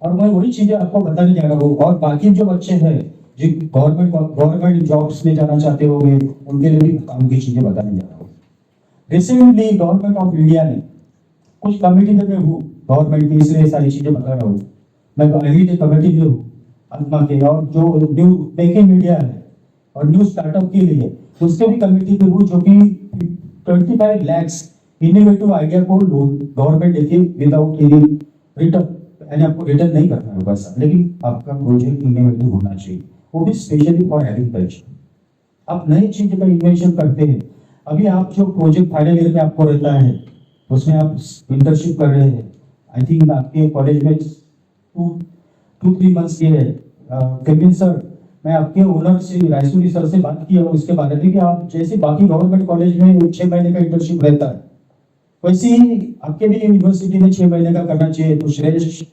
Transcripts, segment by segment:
और मैं वही चीजें आपको बताने जा रहा हूँ। और बाकी जो बच्चे हैं जो गवर्नमेंट जॉब्स में जाना चाहते होंगे, उनके लिए भी काम की चीजें बताने जा रहा हूँ। रिसेंटली गवर्नमेंट ऑफ इंडिया ने कुछ कमेटी में मैं हूँ गवर्नमेंट की, इसलिए सारी चीजें बता रहा हूँ। मैं अग्री के कमेटी में हूँ आत्मा के, और जो न्यू मेक इन इंडिया है और न्यू स्टार्टअप के लिए उसके भी कमेटी में हूँ, जो कि 25 lakhs इनोवेटिव आइडिया को लोन गवर्नमेंट देती है विदाउट एनी रिटर्न, यानी आपको रिटर्न नहीं करना है पैसा, लेकिन आपका प्रोजेक्ट इनोवेटिव होना चाहिए, वो भी स्पेशली फॉर एग्रीकल्चर। आप नई चीज का इन्वेंशन करते हैं। अभी आप जो प्रोजेक्ट फाइनल ईयर में आपको रहता है, उसमें आप इंटर्नशिप कर रहे हैं। आई थिंक आपके कॉलेज में 2-3 मंथ्स के है। केविन सर, मैं आपके ओनर से रायसूरी सर से बात किया हूँ इसके बारे में कि आप जैसे बाकी गवर्नमेंट कॉलेज में 6 महीने का इंटर्नशिप रहता है, वैसे ही आपके भी यूनिवर्सिटी में 6 महीने का करना चाहिए। तो श्रेष्ठ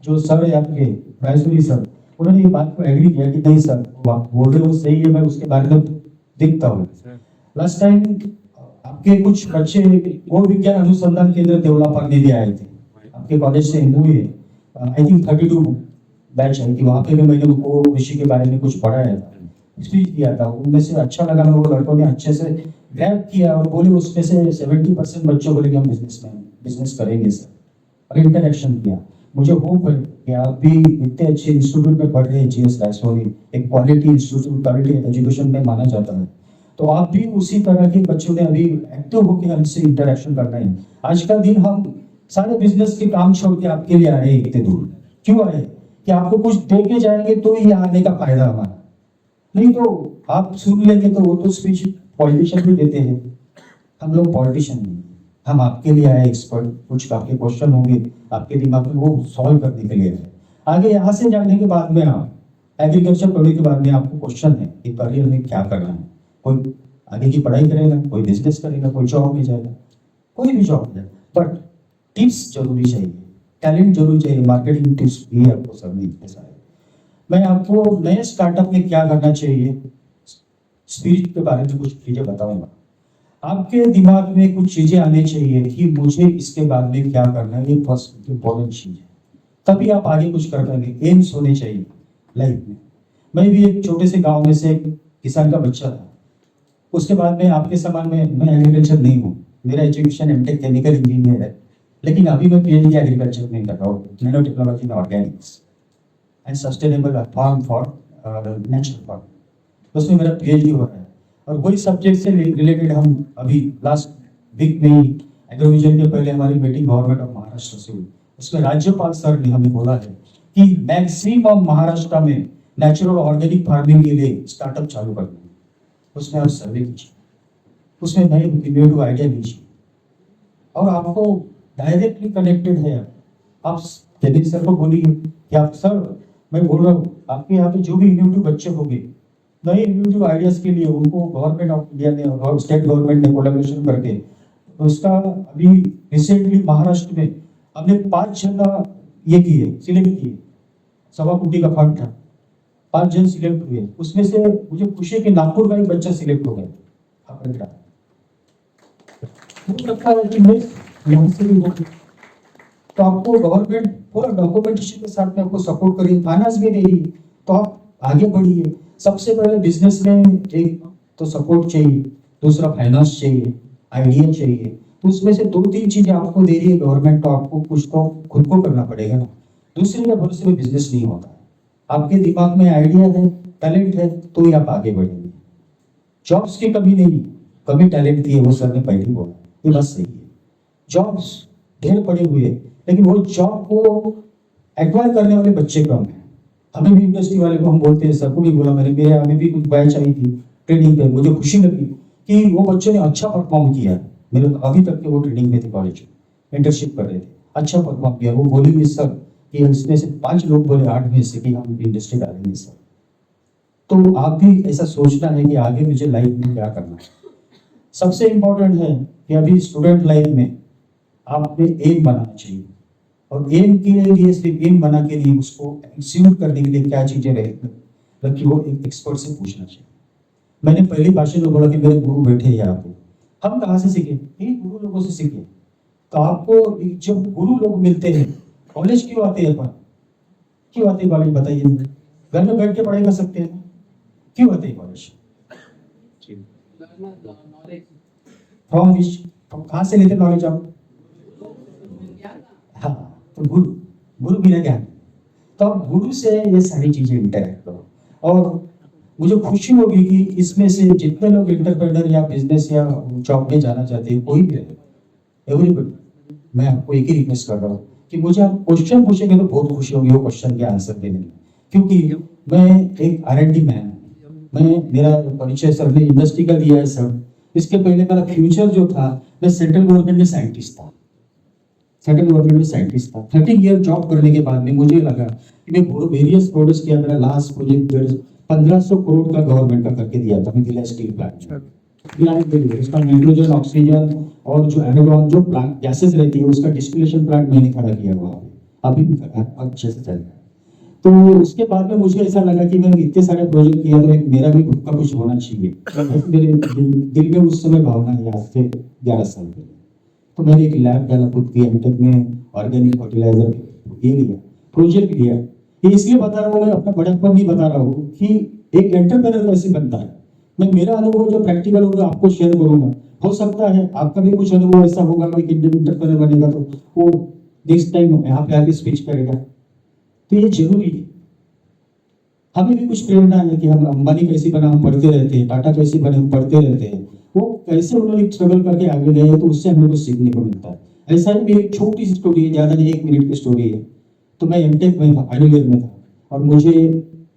जो सर है आपके रायसूरी सर, उन्होंने ये बात को एग्री किया कि नहीं सर, आप बोल रहे हो सही है, मैं उसके बारे में देखता हूँ। लास्ट टाइम आपके कुछ बच्चे गो विज्ञान अनुसंधान केंद्र देवलापार में भी आए थे, आपके कॉलेज से हुए। आई थिंक 32 बैच है कि वहाँ पे भी मैंने उनको कृषि के बारे में कुछ पढ़ाया था, स्पीच दिया था। उनमें से अच्छा लगा, वो लड़कों ने अच्छे से ग्रैब किया और बोले उसमें से 70% बच्चों बोले कि हम बिजनेस करेंगे सर, और इंटरेक्शन किया। मुझे होप है कि आप भी इतने अच्छे इंस्टीट्यूट में पढ़ रहे हैं, जीएस रायसोनी एक क्वालिटी इंस्टीट्यूट, क्वालिटी एजुकेशन में माना जाता है, तो आप भी उसी तरह के बच्चों ने अभी एक्टिव होकर हमसे इंटरेक्शन करना है। आज का दिन हम सारे बिजनेस के काम छोड़ के आपके लिए आए इतने दूर, क्यों आए? कि आपको कुछ दे के जाएंगे तो ही आने का फायदा हमारा, नहीं तो आप सुन लेंगे तो वो तो स्पीच पॉलिटिशियन भी देते हैं। हम लोग पॉलिटिशियन नहीं, हम आपके लिए आए एक्सपर्ट, कुछ आपके क्वेश्चन होंगे आपके दिमाग में, वो सॉल्व करने के लिए है। आगे यहाँ से जाने के बाद में आप एग्रीकल्चर पढ़ने के बाद में आपको क्वेश्चन है कि करियर में क्या करना है। कोई आगे की पढ़ाई करेगा, कोई बिजनेस करेगा, कोई जॉब में जाएगा, कोई भी जॉब में, बट टिप्स जरूरी चाहिए, टैलेंट जरूरी चाहिए, मार्केटिंग टिप्स भी आपको सब मिलते सारे। मैं आपको नए स्टार्टअप में क्या करना चाहिए, स्पिरिट के बारे में कुछ चीजें बताऊंगा। आपके दिमाग में कुछ चीजें आनी चाहिए कि मुझे इसके बाद में क्या करना है, ये फर्स्ट इंपॉर्टेंट चीज है, तभी आप आगे कुछ कर पाएंगे। एम्स होने चाहिए लाइफ में। मैं भी एक छोटे से गांव में से एक किसान का बच्चा था, उसके बाद में आपके समान में मैं एग्रीकल्चर नहीं हूँ, मेरा एजुकेशन एमटेक केमिकल इंजीनियर है, लेकिन अभी मैं पीएचडी एग्रीकल्चर में कर रहा हूँ, nano technology in organics and sustainable farm for natural farm, उसमें मेरा पीएचडी हो रहा है। और वही सब्जेक्ट से रिलेटेड हम अभी लास्ट वीक में ही एग्रोविजन के पहले हमारी मीटिंग गवर्नमेंट ऑफ महाराष्ट्र से हुई, उसमें राज्यपाल सर ने हमें बोला है कि मैक्सिमम महाराष्ट्र में नेचुरल ऑर्गेनिक फार्मिंग के लिए स्टार्टअप चालू करना है। उसमें आप सर्वे कीजिए, उसमें नए इनोवेटिव आइडिया लीजिए, और आपको डायरेक्टली कनेक्टेड है। आप जगदीश सर को बोलिए कि आप सर, मैं बोल रहा हूँ आपके यहाँ पे जो भी इनोवेटिव बच्चे होंगे, नए इनोवेटिव आइडियाज के लिए उनको गवर्नमेंट ऑफ इंडिया ने और स्टेट गवर्नमेंट ने कोलैबोरेशन करके उसका अभी रिसेंटली महाराष्ट्र में हमने 5 जगह ये किए, सिलेक्ट किए। 1.25 कोटी का फंड था, 5 जन सिलेक्ट हुए, उसमें से मुझे खुशी है कि नागपुर का एक बच्चा सिलेक्ट हो गया। तो आपको गवर्नमेंट पूरा डॉक्यूमेंटेशन के साथ में आपको सपोर्ट करिए, फाइनेंस भी दे रही है, तो आप आगे बढ़िए। सबसे पहले बिजनेस में एक तो सपोर्ट चाहिए, दूसरा फाइनेंस चाहिए, आइडिया चाहिए। तो उसमें से 2-3 चीजें आपको दे रही है गवर्नमेंट, तो आपको कुछ तो खुद को करना पड़ेगा ना, दूसरे के भरोसे में बिजनेस नहीं होता है। आपके दिमाग में आइडिया है, टैलेंट है, तो ही आप आगे बढ़ेंगे। जॉब्स की कमी नहीं, कभी टैलेंट की है, वो सर ने पहले ही बोला, ये बात सही है। जॉब्स ढेर पड़े हुए हैं, लेकिन वो जॉब को एक्वायर करने वाले बच्चे कम हैं। हमें भी इंडस्ट्री वाले को हम बोलते हैं, सबको भी बोला मैंने, मेरे हमें भी कुछ बैच आई थी ट्रेनिंग पे, मुझे खुशी लगी कि वो बच्चे ने अच्छा परफॉर्म किया। मेरे अभी तक के वो ट्रेनिंग में थे, कॉलेज में इंटर्नशिप कर रहे थे, अच्छा परफॉर्म किया। वो बोले सर कि इसमें से 5 लोग बोले 8 में से कि हम इंडस्ट्री डालेंगे सर। तो आप भी ऐसा सोचना है कि आगे मुझे लाइफ में क्या करना है। सबसे इंपॉर्टेंट है कि अभी स्टूडेंट लाइफ में आपने एम बनाना चाहिए, और एम के लिए सिर्फ एम बना के लिए उसको एक्सीक्यूट करने के लिए क्या चीजें रहेगी, वो एक एक्सपर्ट से पूछना चाहिए। मैंने पहली भाषण में बोला कि मेरे गुरु बैठे हैं यहाँ पे, हम कहाँ से सीखे? इन गुरु लोगों से सीखे। तो आपको जब गुरु लोग मिलते हैं, कॉलेज क्यों आते हैं अपन? क्यों आते कॉलेज बताइए? घर में बैठ के पढ़ाई कर सकते हैं, क्यों आते कॉलेज? फ्रॉम विच, कहाँ से लेते नॉलेज आप? हाँ, तो गुरु, गुरु बिना ज्ञान। तो आप गुरु से ये सारी चीजें इंटरेक्ट करो। और मुझे खुशी होगी कि इसमें से जितने लोग एंटरप्रेन्योर या बिजनेस या जॉब में जाना चाहते हैं, कोई भी रहे, एवरीबडी, मैं आपको एक ही रिक्वेस्ट कर रहा हूँ कि मुझे आप क्वेश्चन पूछेंगे तो बहुत खुशी होगी वो क्वेश्चन के आंसर देने में, क्योंकि मैं एक R&D मैन हूँ। मेरा परिचय सर ने इंडस्ट्री का दिया है सर। इसके पहले मेरा फ्यूचर जो था, मैं सेंट्रल गवर्नमेंट में साइंटिस्ट था। सेंट्रल गवर्नमेंट में साइंटिस्ट था। 30 ईयर जॉब करने के बाद में मुझे लगा कि मैं वेरियस प्रोडक्ट्स किया। मेरा लास्ट प्रोजेक्ट 1500 करोड़ का गवर्नमेंट का करके दिया था भिलाई स्टील प्लांट में। उसका नाइट्रोजन, ऑक्सीजन और जो एनालॉन जो प्लांट गैसेस रहती है उसका डिस्टिलेशन प्लांट मैंने खड़ा किया हुआ, अभी भी अच्छे से चल रहा है। तो उसके बाद में मुझे ऐसा लगा कि मैंने इतने सारे प्रोजेक्ट किया तो एक मेरा भी खुद का कुछ होना चाहिए। मेरे दिल में उस समय भावना है, आज से 11 साल पहले। तो मैंने एक लैब डाला खुद की एमटेक में, ऑर्गेनिक फर्टिलाइजर ये लिया, प्रोजेक्ट लिया। ये इसलिए बता रहा हूँ, मैं अपना बड़प्पन नहीं बता रहा हूँ कि एक एंटरप्रेन्योर कैसे बनता है। मैं मेरा अनुभव जो प्रैक्टिकल होगा आपको शेयर करूंगा। हो सकता है आपका भी कुछ अनुभव ऐसा होगा कि एंटरप्रेन्योर बनेगा तो वो नेक्स्ट टाइम यहाँ पे आके स्विच करेगा। तो ये जरूरी है। हमें भी कुछ प्रेरणा है कि हम अंबानी कैसे बना हम पढ़ते रहते हैं, टाटा कैसे बने हम पढ़ते रहते हैं। वो कैसे उन्होंने स्ट्रगल करके आगे गए तो उससे हमें कुछ सीखने को मिलता है। ऐसा ही मेरी एक छोटी सी स्टोरी है, ज्यादा नहीं, 1 मिनट की स्टोरी है। तो मैं एमटेक में था, फाइनल ईयर में था, और मुझे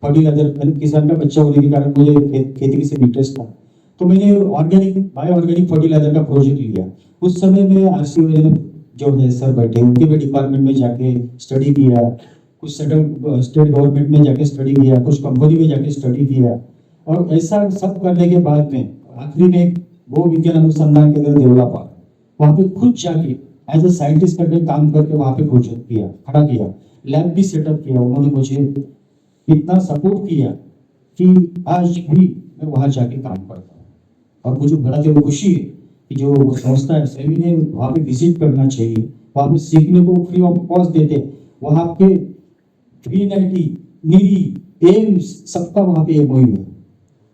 फर्टिलाइजर, किसान का बच्चा होने के कारण मुझे खेती से इंटरेस्ट था। तो मैंने बायो ऑर्गेनिक फर्टिलाइजर का प्रोजेक्ट लिया। उस समय में RCO जो है सर बैठे, उनके भी डिपार्टमेंट में जाके स्टडी किया, कुछ स्टेट गवर्नमेंट में जाके स्टडी किया, कुछ कंपनी में जाके स्टडी किया। और ऐसा सब करने के बाद में आखिरी में वो विज्ञान अनुसंधान केंद्र देवला पार्क, वहाँ पे खुद जाके एज ए साइंटिस्ट करके काम करके वहाँ पे प्रोजेक्ट किया, खड़ा किया, लैब भी सेटअप किया। उन्होंने मुझे इतना सपोर्ट किया कि आज भी मैं वहाँ जाके काम करता हूँ। और मुझे बड़ा जो खुशी है कि जो संस्था है सभी ने वहाँ पे विजिट करना चाहिए, वहाँ पे सीखने को फ्री ऑफ कॉस्ट देते। वहाँ पे 390 नीरी एम्स सबका वहाँ पे MOU है,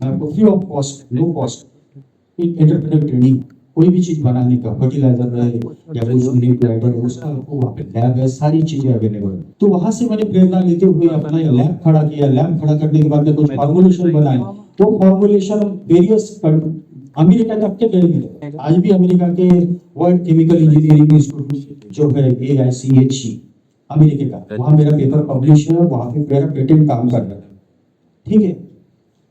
आपको free of cost, low cost entrepreneur training, कोई भी चीज बनाने का, फर्टिलाइजर है या कुछ न्यूट्रिएंट है, उसका आपको वहाँ पे लैब है, सारी चीजें अवेलेबल है। तो वहाँ से मैंने प्रेरणा लेते हुए अपना लैब खड़ा किया। लैब खड़ा करने के बाद में कुछ फॉर्मुलेशन बनाए। वो फॉर्मुलेशन वेरियस अमेरिका तक के गए मिले। आज भी अमेरिका के वर्ल्ड केमिकल इंजीनियरिंग इंस्टीट्यूट जो है AICHE अमेरिका का, वहाँ मेरा पेपर पब्लिश है, वहाँ पे मेरा पेटेंट काम कर रहा है। ठीक है,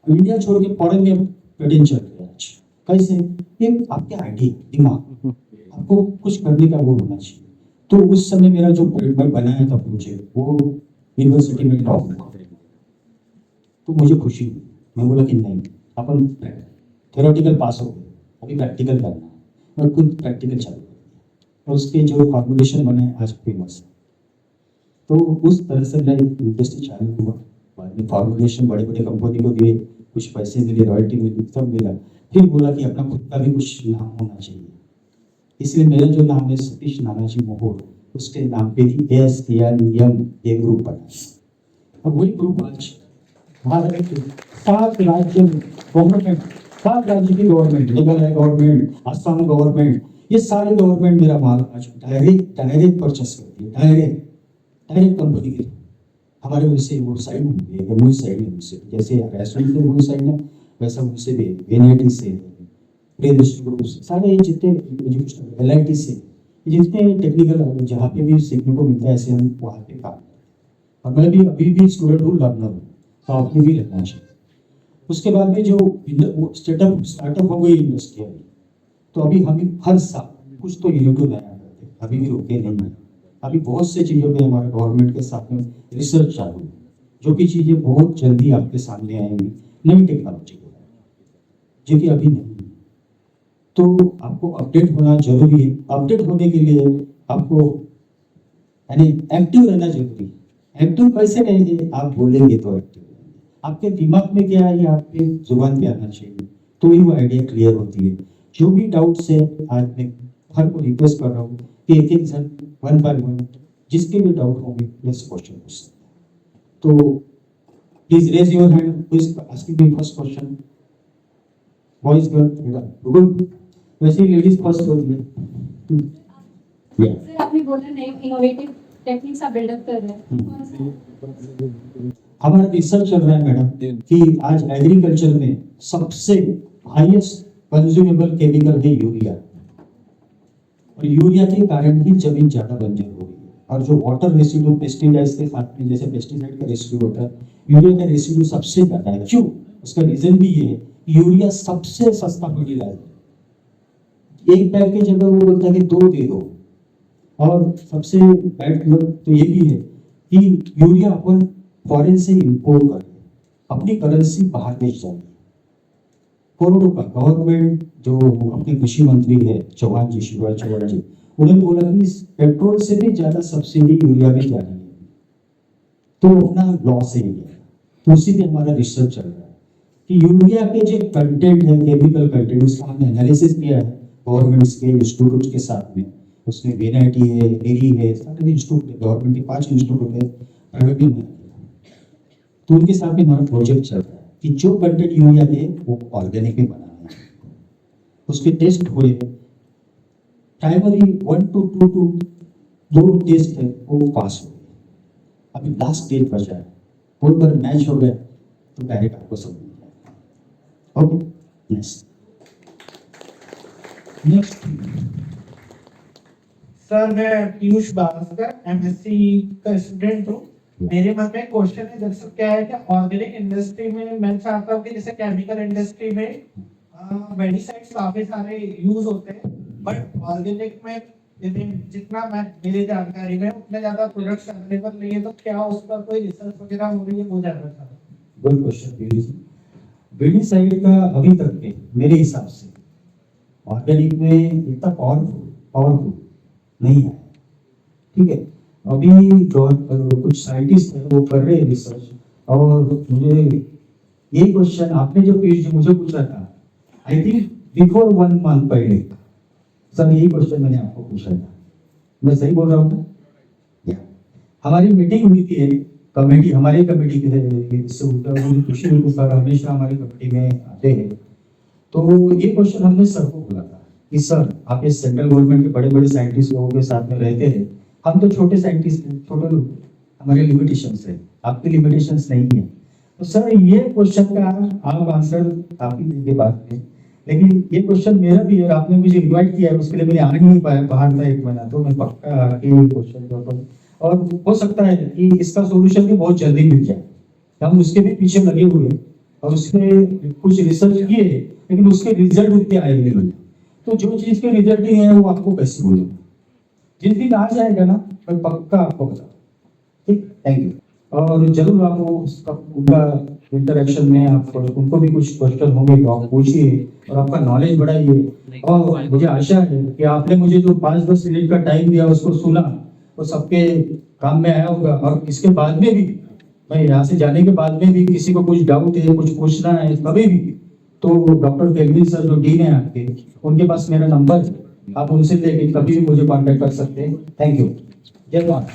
इंडिया छोड़ के फॉरेन में पेटेंट चल रहा है आज। कैसे? ये आपके आइडिया, दिमाग, आपको कुछ करने का वो होना चाहिए। तो उस समय मेरा जो बनाया था प्रोजेक्ट, वो यूनिवर्सिटी में टॉप था। तो मुझे खुशी हुई। मैं बोला कि नहीं, अपन थ्योरेटिकल पास हो गए, अभी प्रैक्टिकल करना है। और खुद प्रैक्टिकल चालू कर दिया और उसके जो फॉर्मुलेशन बने आज फेमस है। तो उस तरह से मेरा इंडस्ट्री चालू हुआ। बाद में फॉर्मुलेशन बड़े बड़े कंपनी को दिए, कुछ पैसे मिले, रॉयल्टी मिली, सब मिला। फिर बोला कि अपना खुद का भी कुछ नाम होना चाहिए। इसलिए मेरा जो नाम है सतीश नानाजी मोहोर, उसके नाम पे ही ASTREM ये ग्रुप बना। और वही ग्रुप आज भारत के 7 राज्य गवर्नमेंट, 7 राज्य की government, Meghalaya government, Assam government, ये सारे गवर्नमेंट मेरा माल आज डायरेक्ट परचेस करती है। डायरेक्ट कंपनी के हमारे उनसे वो साइड है, जमुई साइड है उनसे, जैसे रेस्टोरेंट से जमुई साइड है वैसा उनसे भी NIT से, ग्रुप से, सारे ये जितने एजुकेशन LIT से जितने टेक्निकल जहाँ पे भी सीखने को मिलता है ऐसे हम वहाँ पे काम करते हैं। और मैं भी अभी भी स्टूडेंट हूँ, लर्नर हूँ, तो आपने भी लगना चाहिए। उसके बाद में जो स्टार्टअप हो गई इंडस्ट्री, तो अभी हम हर साल कुछ तो यूनिट नया करते हैं, अभी भी रुके नहीं है। अभी बहुत से चीज़ों में हमारे गवर्नमेंट के साथ में रिसर्च चालू है, जो कि चीज़ें बहुत जल्दी आपके सामने आएंगी, नई टेक्नोलॉजी को, जो कि अभी नहीं है। तो आपको अपडेट होना जरूरी है। अपडेट होने के लिए आपको यानी एक्टिव रहना जरूरी है। एक्टिव कैसे रहेंगे? आप बोलेंगे तो एक्टिव रहेंगे। आपके दिमाग में क्या है, आपके जुबान पे आना चाहिए, तो ही वो आइडिया क्लियर होती है। जो भी डाउट्स है, आज मैं हर को रिक्वेस्ट कर रहा हूँ कि एक जन 1 by 1 जिसके भी डाउट होंगे प्लीज क्वेश्चन पूछ सकते हैं। तो please raise your hand, please asking the first question. Boys good, वैसे लेडीज फर्स्ट होती है। या सर आपने बोला नए इनोवेटिव टेक्निक्स आप बिल्डअप कर रहे हैं, कौन सा? हमारा रिसर्च चल रहा है मैडम कि आज एग्रीकल्चर में सबसे हाईएस्ट कंज्यूमेबल केमिकल है यूरिया, और यूरिया के कारण ही जमीन ज्यादा बंजर हो गई है। और जो वाटर रेसिड्यू पेस्टिसाइड्स के साथ में, जैसे पेस्टिसाइड का रेसिड्यू होता है, यूरिया का रेसिड्यू सबसे ज्यादा है। क्यों? उसका रीजन भी ये है, यूरिया सबसे सस्ता फर्टिलाइजर। एक बैग की जगह वो बोलता है कि 2 दे दो। और सबसे बैड तो ये भी है कि यूरिया अपन फॉरेन से इंपोर्ट कर अपनी करेंसी बाहर बेच जाती है। करोड़ों का गवर्नमेंट, जो अपने कृषि मंत्री है चौहान जी, शिवराज चौहान जी, उन्होंने बोला कि पेट्रोल से भी ज्यादा सब्सिडी यूरिया में जा रही है, तो अपना लॉस है इंडिया। तो उसी पे हमारा रिसर्च चल रहा है कि यूरिया के जो कंटेंट है, केमिकल कंटेंट, उसका हमने एनालिसिस किया है गवर्नमेंट्स के इंस्टीट्यूट के साथ में। उसमें वेनाइटी है, डेरी है, सारे इंस्टीट्यूट, गवर्नमेंट के 5 इंस्टीट्यूट है, प्राइवेट में। तो उनके साथ में हमारा प्रोजेक्ट चल रहा है कि जो कंटेंट यूरिया के वो ऑर्गेनिक में बनाना है। उसके टेस्ट हुए, प्राइमरी 1 to 2 2 टेस्ट है वो पास हो गए। अभी लास्ट स्टेज बचा है, कोई बार मैच हो गया तो डायरेक्ट आपको सब मिल जाएगा। Okay, next. सर मैं पीयूष बावस्कर एमएससी का स्टूडेंट हूँ। मेरे मन में क्वेश्चन है, दरअसल क्या है कि ऑर्गेनिक इंडस्ट्री में मैं चाहता हूँ कि जैसे केमिकल इंडस्ट्री में पेस्टिसाइड्स काफी सारे यूज होते हैं, बट ऑर्गेनिक में जितना मैं मेरी जानकारी में उतने ज्यादा प्रोडक्ट्स अवेलेबल नहीं है, तो क्या उस पर कोई रिसर्च वगैरह हो रही है, वो जानना चाहता हूँ। Good question. पेस्टिसाइड का अभी तक में मेरे हिसाब से ऑर्गेनिक में इतना पावरफुल नहीं है। ठीक है, अभी कुछ साइंटिस्ट हैं वो कर रहे हैं रिसर्च। और मुझे ये क्वेश्चन आपने जो पीएचडी मुझे पूछा था, आई थिंक बिफोर 1 मंथ पहले, सर यही क्वेश्चन मैंने आपको पूछा था। मैं सही बोल रहा हूँ ना? या हमारी मीटिंग हुई थी कमेटी, हमारे कमेटी के खुशी हुई, सर हमेशा हमारी कमेटी में आते हैं। तो ये क्वेश्चन हमने सर को बोला था कि सर आप इस सेंट्रल गवर्नमेंट के बड़े बड़े साइंटिस्ट लोगों के साथ में रहते हैं, हम तो छोटे साइंटिस्ट हैं, छोटे लोग, हमारे लिमिटेशंस है, आपकी लिमिटेशंस नहीं है। तो सर ये क्वेश्चन का आप आंसर काफी देंगे बाद में, लेकिन ये क्वेश्चन मेरा भी है। आपने मुझे इनवाइट किया है, उसके लिए मैंने आ नहीं पाया, बाहर था 1 महीना, तो मैं पक्का आके क्वेश्चन करता। और हो सकता है कि इसका सोल्यूशन भी बहुत जल्दी मिल जाए, हम उसके भी पीछे लगे हुए हैं और उसके कुछ रिसर्च किए, लेकिन उसके रिजल्ट उतने आए नहीं। तो जो चीज के रिजल्ट नहीं है वो आपको कैसे बोलूं, जिस दिन आ जाएगा ना मैं पक्का आपको बता। ठीक, थैंक यू। और जरूर आप उनका इंटरेक्शन में आप उनको भी कुछ क्वेश्चन होंगे तो आप पूछिए और आपका नॉलेज बढ़ाइए। और मुझे आशा है कि आपने मुझे जो 5-10 मिनट का टाइम दिया उसको सुना, वो सबके काम में आया होगा। और इसके बाद में भी, मैं यहाँ से जाने के बाद में भी किसी को कुछ डाउट है, कुछ पूछना है कभी भी, तो डॉक्टर केल्विन सर जो डीन है आपके, उनके पास मेरा नंबर है, आप उनसे लेके कभी भी मुझे कांटेक्ट कर सकते हैं। Thank you. जय माता।